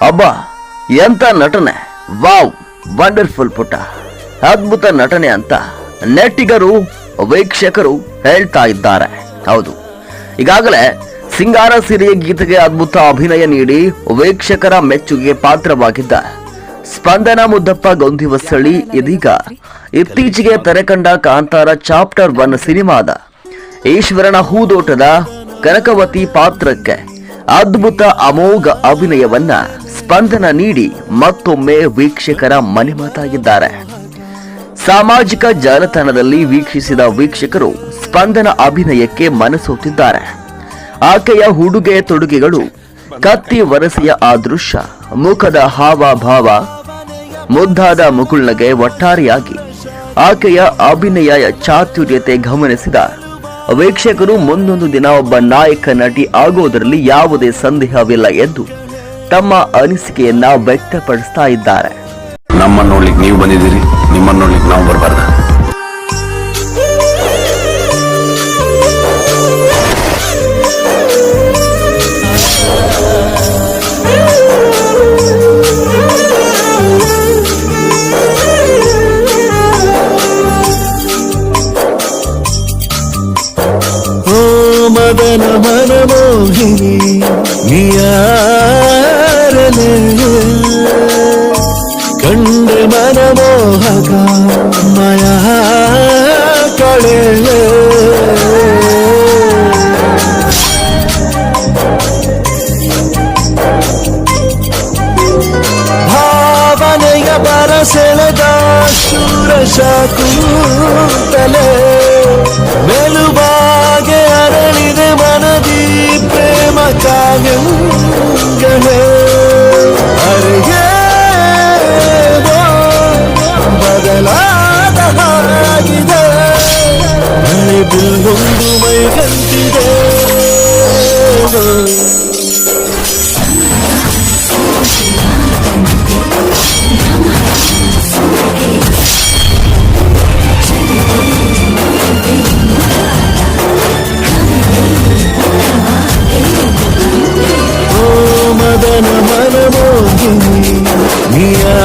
ಅಬ್ಬಾ ಎಂತ ನಟನೆ, ವಾವ್ ವಂಡರ್ಫುಲ್ ಪುಟ್ಟ, ಅದ್ಭುತ ನಟನೆ ಅಂತ ನೆಟ್ಟಿಗರು ವೀಕ್ಷಕರು ಹೇಳ್ತಾ ಇದ್ದಾರೆ. ಹೌದು, ಈಗಾಗಲೇ ಸಿಂಗಾರ ಸಿರಿಯ ಗೀತೆಗೆ ಅದ್ಭುತ ಅಭಿನಯ ನೀಡಿ ವೀಕ್ಷಕರ ಮೆಚ್ಚುಗೆಗೆ ಪಾತ್ರವಾಗಿದ್ದ ಸ್ಪಂದನ ಮುದ್ದಪ್ಪ ಗೊಂದಿವಸಳ್ಳಿ ಇದೀಗ ಇತ್ತೀಚೆಗೆ ತೆರೆಕಂಡ ಕಾಂತಾರ ಚಾಪ್ಟರ್ 1 ಸಿನಿಮಾದ ಈಶ್ವರನ ಹೂದೋಟದ ಕನಕವತಿ ಪಾತ್ರಕ್ಕೆ ಅದ್ಭುತ ಅಮೋಘ ಅಭಿನಯವನ್ನ ಸ್ಪಂದನ ನೀಡಿ ಮತ್ತೊಮ್ಮೆ ವೀಕ್ಷಕರ ಮನೆಮಾತಾಗಿದ್ದಾರೆ. ಸಾಮಾಜಿಕ ಜಾಲತಾಣದಲ್ಲಿ ವೀಕ್ಷಿಸಿದ ವೀಕ್ಷಕರು ಸ್ಪಂದನ ಅಭಿನಯಕ್ಕೆ ಮನಸೋತಿದ್ದಾರೆ. ಆಕೆಯ ಉಡುಗೆ ತೊಡುಗೆಗಳು, ಕತ್ತಿ ವರಸೆಯ ಆ ದೃಶ್ಯ, ಮುಖದ ಹಾವಭಾವ, ಮುದ್ದಾದ ಮುಗುಳ್ನಗೆ, ಒಟ್ಟಾರೆಯಾಗಿ ಆಕೆಯ ಅಭಿನಯ ಚಾತುರ್ಯತೆ ಗಮನಿಸಿದ ವೀಕ್ಷಕರು ಮುಂದೊಂದು ದಿನ ಒಬ್ಬ ನಾಯಕ ನಟಿ ಆಗೋದರಲ್ಲಿ ಯಾವುದೇ ಸಂದೇಹವಿಲ್ಲ ಎಂದು ತಮ್ಮ ಅನಿಸಿಕೆಯನ್ನ ವ್ಯಕ್ತಪಡಿಸ್ತಾ ಇದ್ದಾರೆ. ನಮ್ಮನ್ನು ನೋಡ್ಲಿಕ್ಕೆ ನೀವು ಬಂದಿದ್ದೀರಿ, ನಿಮ್ಮನ್ನು ನೋಡ್ಲಿಕ್ಕೆ ನಾವು ಬರಬಾರ್ದ? ಮದನ ಮನಮೋಹಿನಿ ನಿಯಾರಲೆ ಕಂಡೆ ಮನಮೋಹಕ ಮಯ ಕಳೆ ಭಾವನೆಯ ಬರಸೆಳೆದ ಶೂರಶ ಕೂತಲೆ ಮೆಲುಬಾಗೆ ಅರಳಿದೆ ಮನದಿ ಪ್ರೇಮ ಕಾವ್ಯಗಳೇ ಅರೆಗೆ ಬದಲಾದ ಹಾಗಿದೆ ಮಳೆ ಬಿಲ್ಲೊಂದು ಮೈಗಂತಿದೆ. ಮದನ ಮನಮೋಹಿನಿ ನಿಯಾ